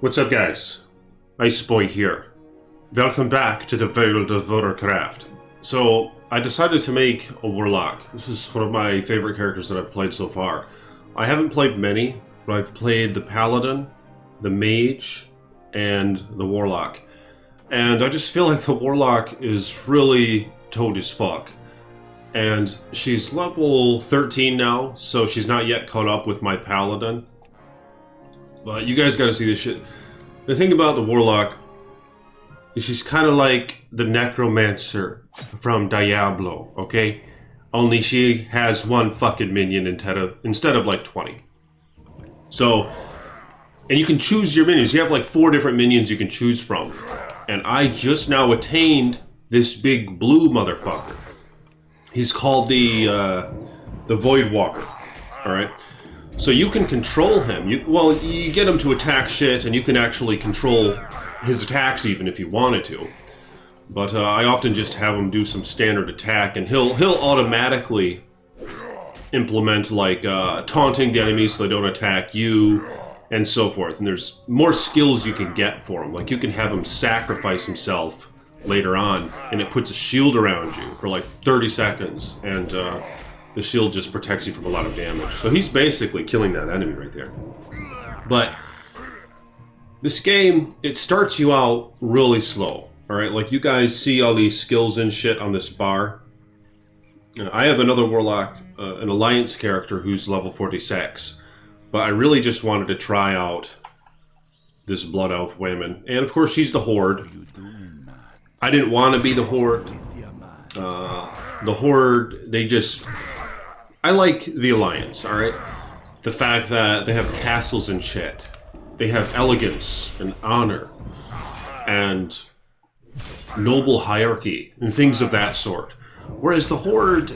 What's up, guys? Ice Boy here. Welcome back to the world of warcraft. So, I decided to make a Warlock. This is one of my favorite characters that I've played so far. I haven't played many, but I've played the Paladin, the Mage, and the Warlock. And I just feel like the Warlock is really toad as fuck. And she's level 13 now, so she's not yet caught up with my Paladin. But you guys gotta see this shit. The thing about the Warlock is she's kind of like the Necromancer from Diablo, okay? Only she has one fucking minion instead of like 20. So, and you can choose your minions. You have like 4 different minions you can choose from. And I just now attained this big blue motherfucker. He's called the Void Walker, alright? So you can control him. You get him to attack shit, and you can actually control his attacks even if you wanted to. But I often just have him do some standard attack, and he'll automatically implement like taunting the enemies so they don't attack you, and so forth. And there's more skills you can get for him. Like you can have him sacrifice himself later on, and it puts a shield around you for like 30 seconds, and the shield just protects you from a lot of damage. So he's basically killing that enemy right there. But this game, it starts you out really slow. Alright, like you guys see all these skills and shit on this bar. I have another Warlock, an Alliance character who's level 46. But I really just wanted to try out this Blood Elf woman. And of course she's the Horde. I didn't want to be the Horde. The Horde, they just... I like the Alliance, alright? The fact that they have castles and shit. They have elegance and honor. And noble hierarchy. And things of that sort. Whereas the Horde,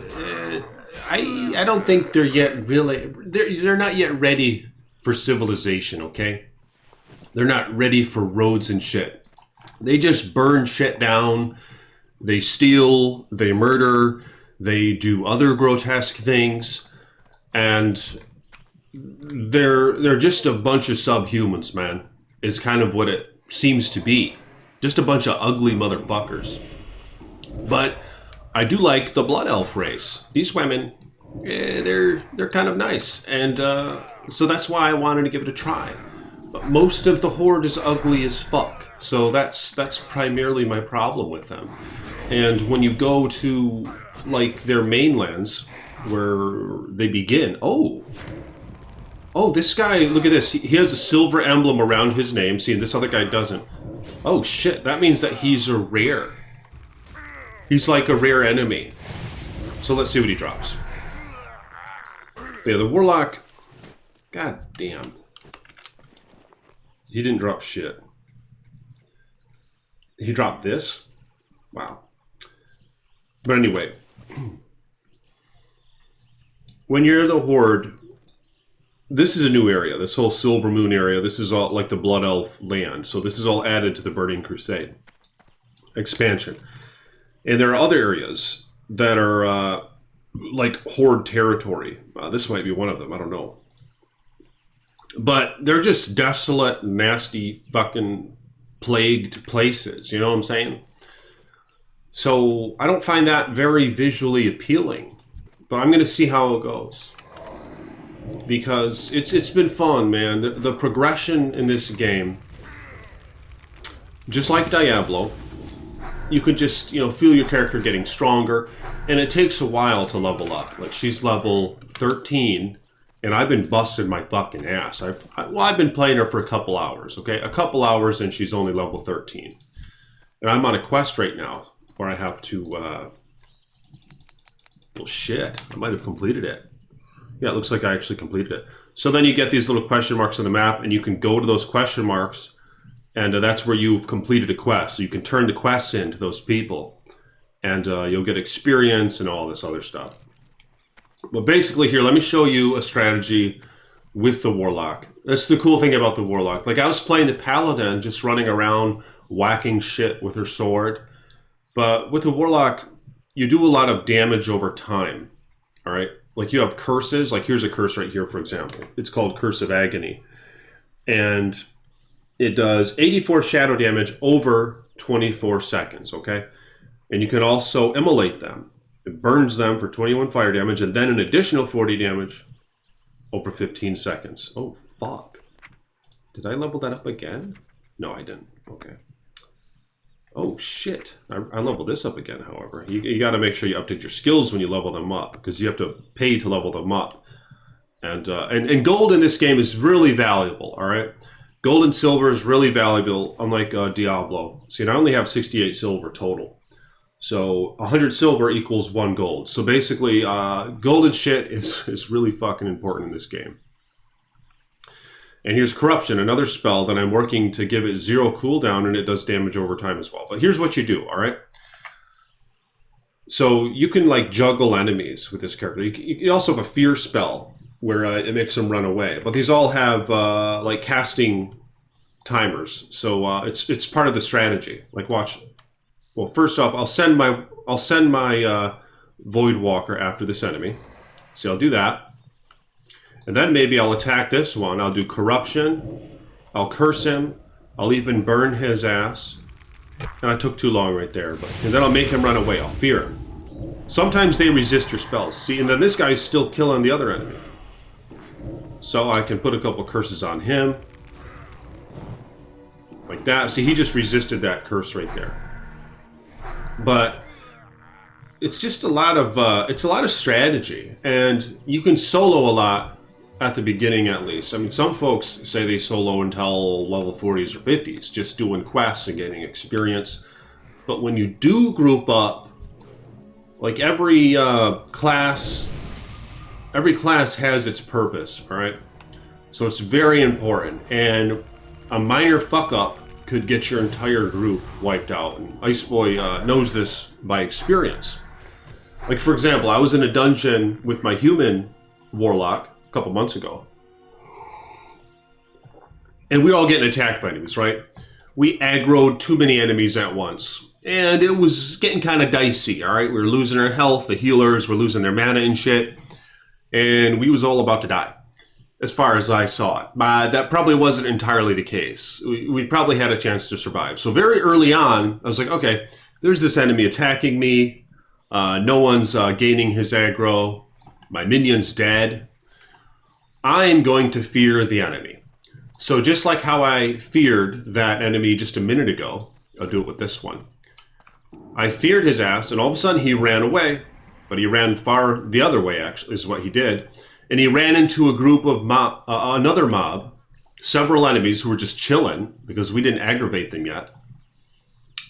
I don't think they're yet really... They're not yet ready for civilization, okay? They're not ready for roads and shit. They just burn shit down, they steal, they murder, they do other grotesque things, and they're just a bunch of subhumans, man, is kind of what it seems to be. Just a bunch of ugly motherfuckers. But I do like the Blood Elf race. These women, they're kind of nice, and so that's why I wanted to give it a try. But most of the Horde is ugly as fuck. So that's primarily my problem with them. And when you go to like their mainlands where they begin, oh, this guy, look at this. He has a silver emblem around his name. See, this other guy doesn't. Oh shit, that means that he's a rare. He's like a rare enemy. So let's see what he drops. Yeah, the Warlock, god damn. He didn't drop shit. He dropped this? Wow. But anyway, when you're the Horde, this is a new area. This whole Silver Moon area, this is all like the Blood Elf land. So this is all added to the Burning Crusade expansion. And there are other areas that are like Horde territory. This might be one of them, I don't know. But they're just desolate, nasty, fucking plagued places, you know what I'm saying? So I don't find that very visually appealing, but I'm gonna see how it goes, because it's been fun, man. The progression in this game, just like Diablo, you could just, you know, feel your character getting stronger, and it takes a while to level up. Like she's level 13. And I've been busting my fucking ass. I've been playing her for a couple hours, okay? A couple hours and she's only level 13. And I'm on a quest right now where I have to, well shit, I might have completed it. Yeah, it looks like I actually completed it. So then you get these little question marks on the map, and you can go to those question marks, and that's where you've completed a quest. So you can turn the quests in to those people, and you'll get experience and all this other stuff. But basically here, let me show you a strategy with the Warlock. That's the cool thing about the Warlock. Like I was playing the Paladin, just running around whacking shit with her sword. But with the Warlock, you do a lot of damage over time. Alright? Like you have curses. Like here's a curse right here, for example. It's called Curse of Agony. And it does 84 shadow damage over 24 seconds, okay? And you can also immolate them. It burns them for 21 fire damage, and then an additional 40 damage over 15 seconds. Oh, fuck. Did I level that up again? No, I didn't. Okay. Oh, shit. I leveled this up again, however. You got to make sure you update your skills when you level them up, because you have to pay to level them up. And gold in this game is really valuable, all right? Gold and silver is really valuable, unlike Diablo. See, I only have 68 silver total. So 100 silver equals 1 gold. So basically, gold and shit is really fucking important in this game. And here's Corruption, another spell that I'm working to give it 0 cooldown, and it does damage over time as well. But here's what you do, all right? So you can, like, juggle enemies with this character. You also have a Fear spell, where it makes them run away. But these all have, like, casting timers. So it's part of the strategy. Like, watch. Well, first off, I'll send my Void Walker after this enemy. See, I'll do that. And then maybe I'll attack this one. I'll do Corruption. I'll curse him. I'll even burn his ass. And I took too long right there. And then I'll make him run away. I'll fear him. Sometimes they resist your spells. See, and then this guy's still killing the other enemy. So I can put a couple curses on him. Like that. See, he just resisted that curse right there. But it's just a lot of strategy. And you can solo a lot. At the beginning, at least. I mean, some folks say they solo until level 40s or 50s, just doing quests and getting experience. But when you do group up, like every class has its purpose, all right? So it's very important. And a minor fuck up could get your entire group wiped out. And Iceboy knows this by experience. Like, for example, I was in a dungeon with my human Warlock a couple months ago. And we were all getting attacked by enemies, right? We aggroed too many enemies at once. And it was getting kind of dicey, all right? We were losing our health, the healers were losing their mana and shit. And we was all about to die, as far as I saw it. But that probably wasn't entirely the case. We probably had a chance to survive. So very early on, I was like, okay, there's this enemy attacking me. No one's gaining his aggro. My minion's dead. I'm going to fear the enemy. So just like how I feared that enemy just a minute ago, I'll do it with this one. I feared his ass, and all of a sudden he ran away. But he ran far the other way, actually, is what he did. And he ran into a group of another mob, several enemies who were just chilling because we didn't aggravate them yet.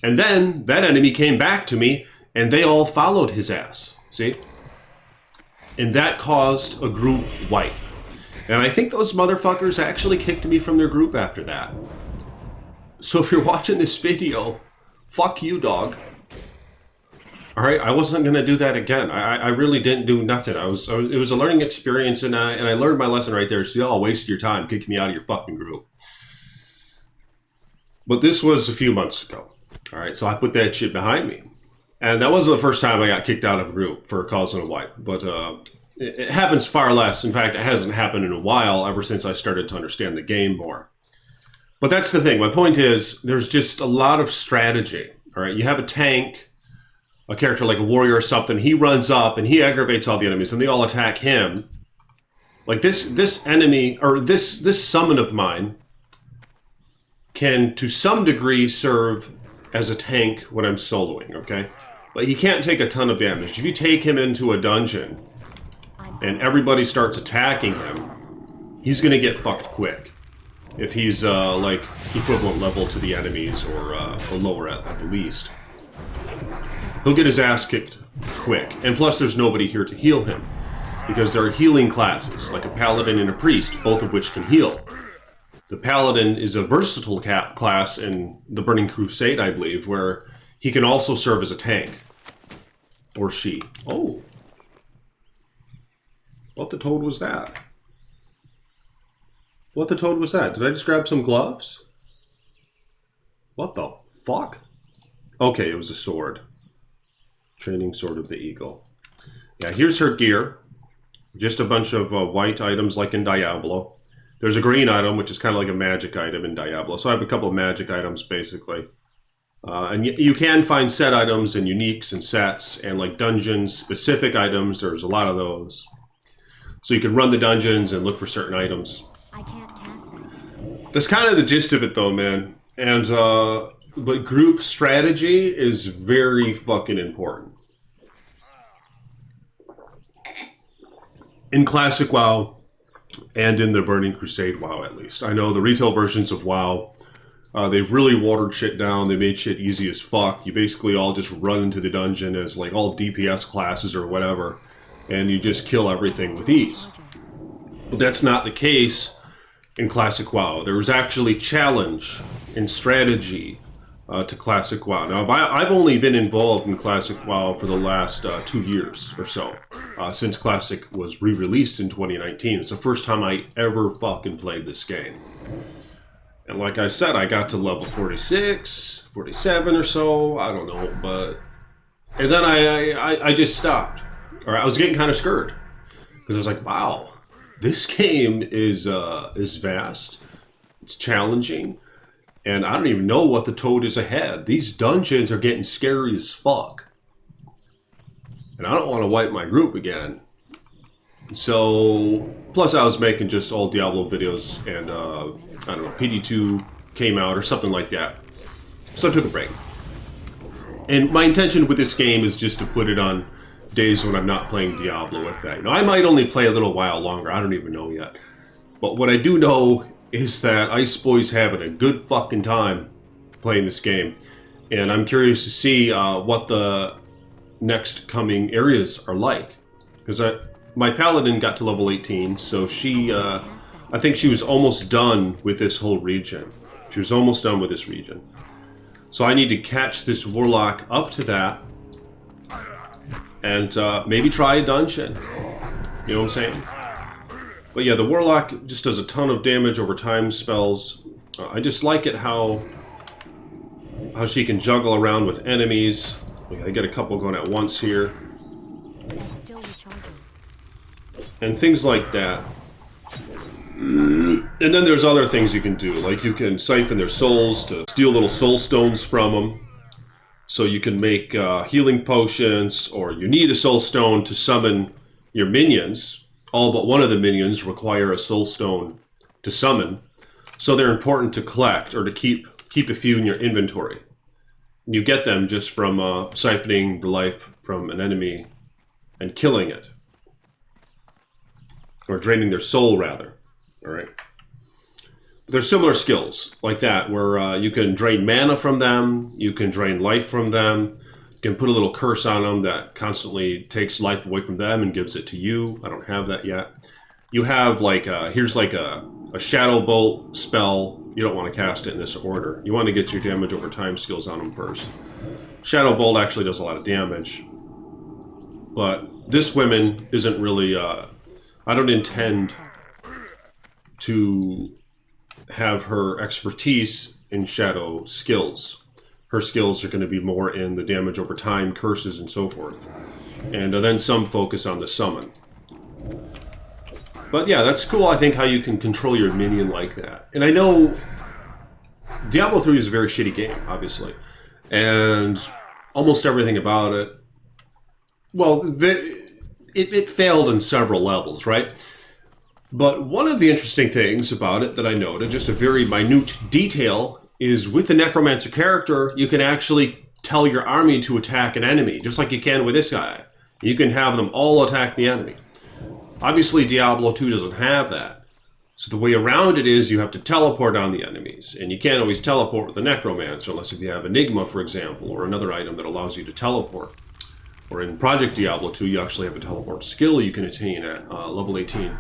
And then that enemy came back to me, and they all followed his ass. See? And that caused a group wipe. And I think those motherfuckers actually kicked me from their group after that. So if you're watching this video, fuck you, dog. Alright, I wasn't going to do that again. I really didn't do nothing. It was a learning experience, and I learned my lesson right there. So y'all wasted your time kicking me out of your fucking group. But this was a few months ago. Alright, so I put that shit behind me. And that wasn't the first time I got kicked out of a group for causing a wipe. But it happens far less. In fact, it hasn't happened in a while, ever since I started to understand the game more. But that's the thing. My point is, there's just a lot of strategy. All right, you have a tank, a character like a warrior or something. He runs up and he aggravates all the enemies, and they all attack him. Like this enemy, or this summon of mine, can to some degree serve as a tank when I'm soloing. Okay, but he can't take a ton of damage. If you take him into a dungeon and everybody starts attacking him, he's gonna get fucked quick. If he's like equivalent level to the enemies, or lower at the least, he'll get his ass kicked quick. And plus, there's nobody here to heal him, because there are healing classes like a paladin and a priest, both of which can heal. The paladin is a versatile class in the Burning Crusade, I believe, where he can also serve as a tank, or she. Oh. What the toad was that? What the toad was that? Did I just grab some gloves? What the fuck? Okay, it was a sword. Training Sword of the Eagle. Yeah, here's her gear. Just a bunch of white items like in Diablo. There's a green item, which is kind of like a magic item in Diablo. So I have a couple of magic items, basically. And you can find set items and uniques and sets and like dungeon-specific items. There's a lot of those. So you can run the dungeons and look for certain items. I can't cast that. That's kind of the gist of it, though, man. And but group strategy is very fucking important. In Classic WoW, and in the Burning Crusade WoW, at least. I know the retail versions of WoW, they've really watered shit down. They made shit easy as fuck. You basically all just run into the dungeon as like all DPS classes or whatever, and you just kill everything with ease. But that's not the case in Classic WoW. There was actually challenge and strategy to Classic WoW. Now, I've only been involved in Classic WoW for the last 2 years or so, since Classic was re-released in 2019. It's the first time I ever fucking played this game. And like I said, I got to level 46, 47 or so, I don't know, but... And then I just stopped. Or I was getting kind of scared. Because I was like, wow, this game is vast, it's challenging, and I don't even know what the toad is ahead. These dungeons are getting scary as fuck. And I don't want to wipe my group again. So, plus I was making just all Diablo videos, and I don't know, PD2 came out or something like that. So I took a break. And my intention with this game is just to put it on days when I'm not playing Diablo with that. You know, I might only play a little while longer, I don't even know yet. But what I do know is that Ice Boy's having a good fucking time playing this game. And I'm curious to see what the next coming areas are like. Because my paladin got to level 18, so she, I think she was almost done with this whole region. She was almost done with this region. So I need to catch this warlock up to that, and maybe try a dungeon. You know what I'm saying? But yeah, the warlock just does a ton of damage over time spells. I just like it how she can juggle around with enemies. I get a couple going at once here. And things like that. And then there's other things you can do, like you can siphon their souls to steal little soul stones from them. So you can make healing potions, or you need a soul stone to summon your minions. All but one of the minions require a soul stone to summon. So they're important to collect, or to keep a few in your inventory. You get them just from siphoning the life from an enemy and killing it. Or draining their soul, rather. Alright. There's similar skills like that, where you can drain mana from them, you can drain life from them, you can put a little curse on them that constantly takes life away from them and gives it to you. I don't have that yet. You have like, here's like a shadow bolt spell. You don't want to cast it in this order. You want to get your damage over time skills on them first. Shadow bolt actually does a lot of damage. But this woman isn't really, I don't intend to have her expertise in shadow skills. Her skills are going to be more in the damage over time, curses, and so forth. And then some focus on the summon. But yeah, that's cool, I think, how you can control your minion like that. And I know Diablo 3 is a very shitty game, obviously. And almost everything about it, well, it failed in several levels, right? But one of the interesting things about it that I noted, just a very minute detail, is with the Necromancer character, you can actually tell your army to attack an enemy, just like you can with this guy. You can have them all attack the enemy. Obviously, Diablo 2 doesn't have that. So the way around it is you have to teleport on the enemies, and you can't always teleport with the Necromancer, unless if you have Enigma, for example, or another item that allows you to teleport. Or in Project Diablo 2, you actually have a teleport skill you can attain at level 18.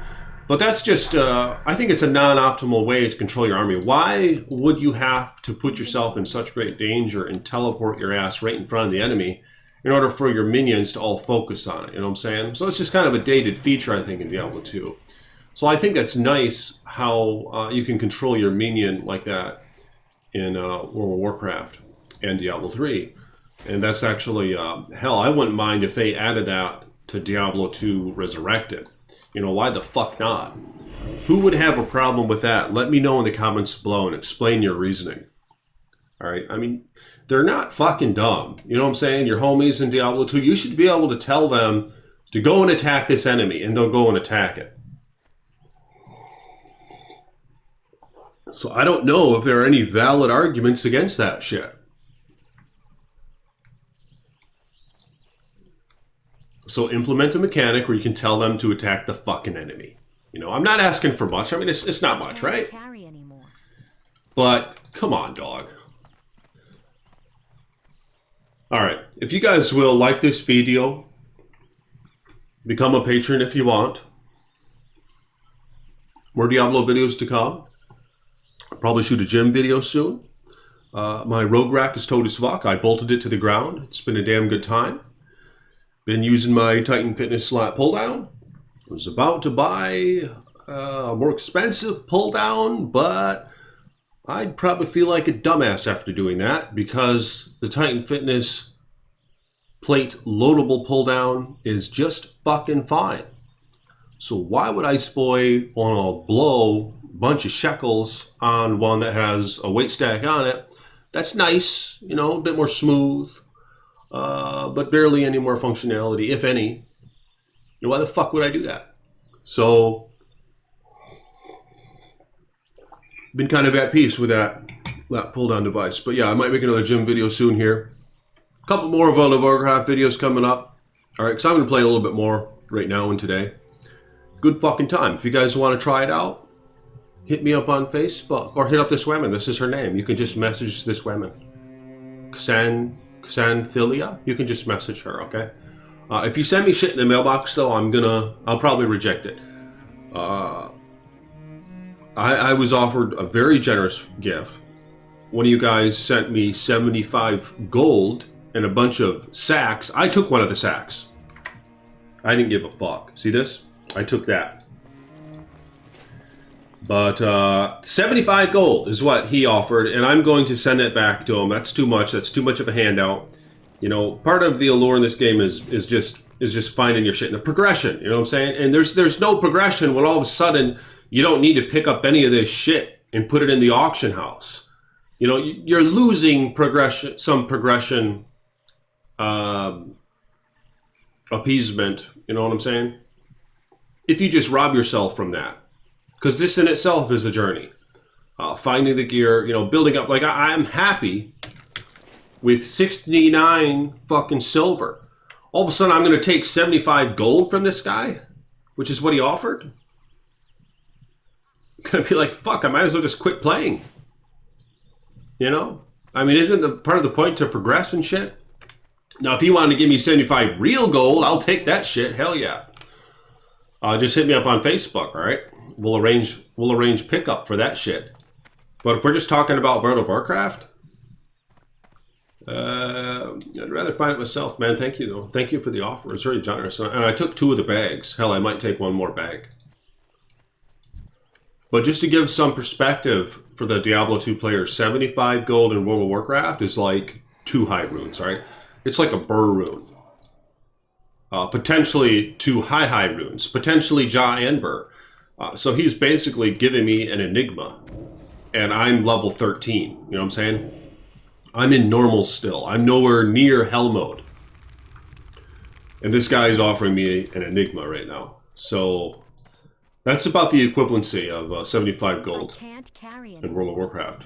But that's just, I think it's a non-optimal way to control your army. Why would you have to put yourself in such great danger and teleport your ass right in front of the enemy in order for your minions to all focus on it? You know what I'm saying? So it's just kind of a dated feature, I think, in Diablo 2. So I think that's nice how you can control your minion like that in World of Warcraft and Diablo 3. And that's actually, hell, I wouldn't mind if they added that to Diablo 2 Resurrected. You know, why the fuck not? Who would have a problem with that? Let me know in the comments below and explain your reasoning. All right? I mean, they're not fucking dumb. You know what I'm saying? Your homies in Diablo 2, you should be able to tell them to go and attack this enemy, and they'll go and attack it. So I don't know if there are any valid arguments against that shit. So implement a mechanic where you can tell them to attack the fucking enemy. You know, I'm not asking for much. I mean, it's not much, right? But come on, dog. All right. If you guys will like this video, become a patron if you want. More Diablo videos to come. I'll probably shoot a gym video soon. My rogue rack is towed as fuck. I bolted it to the ground. It's been a damn good time. Been using my Titan Fitness slot pull down. I was about to buy a more expensive pull down, but I'd probably feel like a dumbass after doing that because the Titan Fitness plate loadable pull down is just fucking fine. So why would Ice Boy want to blow a bunch of shekels on one that has a weight stack on it? That's nice, you know, a bit more smooth. But barely any more functionality, if any. Why the fuck would I do that? So, been kind of at peace with that pull-down device. But yeah, I might make another gym video soon here. A couple more World of Warcraft videos coming up. Alright, because I'm going to play a little bit more right now and today. Good fucking time. If you guys want to try it out, hit me up on Facebook. Or hit up this woman. This is her name. You can just message this woman. Xanthilia, you can just message her, okay? If you send me shit in the mailbox, though, I'll probably reject it. I was offered a very generous gift. One of you guys sent me 75 gold and a bunch of sacks. I took one of the sacks. I didn't give a fuck. See this? I took that. But 75 gold is what he offered, and I'm going to send it back to him. That's too much. That's too much of a handout. You know, part of the allure in this game is just finding your shit in a progression. You know what I'm saying? And there's no progression when all of a sudden you don't need to pick up any of this shit and put it in the auction house. You know, you're losing progression, some progression appeasement. You know what I'm saying? If you just rob yourself from that. Because this in itself is a journey. Finding the gear, you know, building up. Like, I'm happy with 69 fucking silver. All of a sudden, I'm going to take 75 gold from this guy, which is what he offered. I'm going to be like, fuck, I might as well just quit playing. You know? I mean, isn't the part of the point to progress and shit? Now, if he wanted to give me 75 real gold, I'll take that shit. Hell yeah. Just hit me up on Facebook, all right? We'll arrange pickup for that shit. But if we're just talking about World of Warcraft, I'd rather find it myself, man. Thank you, though. Thank you for the offer. It's very generous. And I took 2 of the bags. Hell, I might take 1 more bag. But just to give some perspective for the Diablo 2 players, 75 gold in World of Warcraft is like 2 high runes, right? It's like a burr rune. Potentially 2 high runes. Potentially Ja and Burr. So he's basically giving me an enigma. And I'm level 13. You know what I'm saying? I'm in normal still. I'm nowhere near hell mode. And this guy is offering me an enigma right now. So that's about the equivalency of 75 gold in World of Warcraft.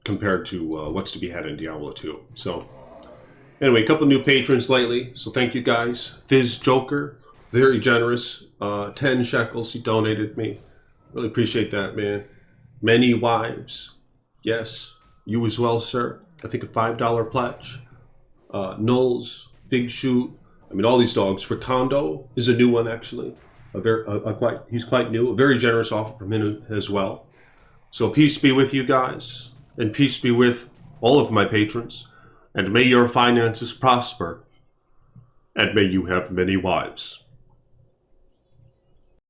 Compared to what's to be had in Diablo 2. So anyway, a couple new patrons lately. So thank you guys. Thiz Joker. Very generous. 10 shekels he donated me. Really appreciate that, man. Many Wives. Yes. You as well, sir. I think a $5 pledge. Nulls. Big Shoot. I mean, all these dogs. Ricondo is a new one, actually. He's quite new. A very generous offer from him as well. So peace be with you guys. And peace be with all of my patrons. And may your finances prosper. And may you have many wives.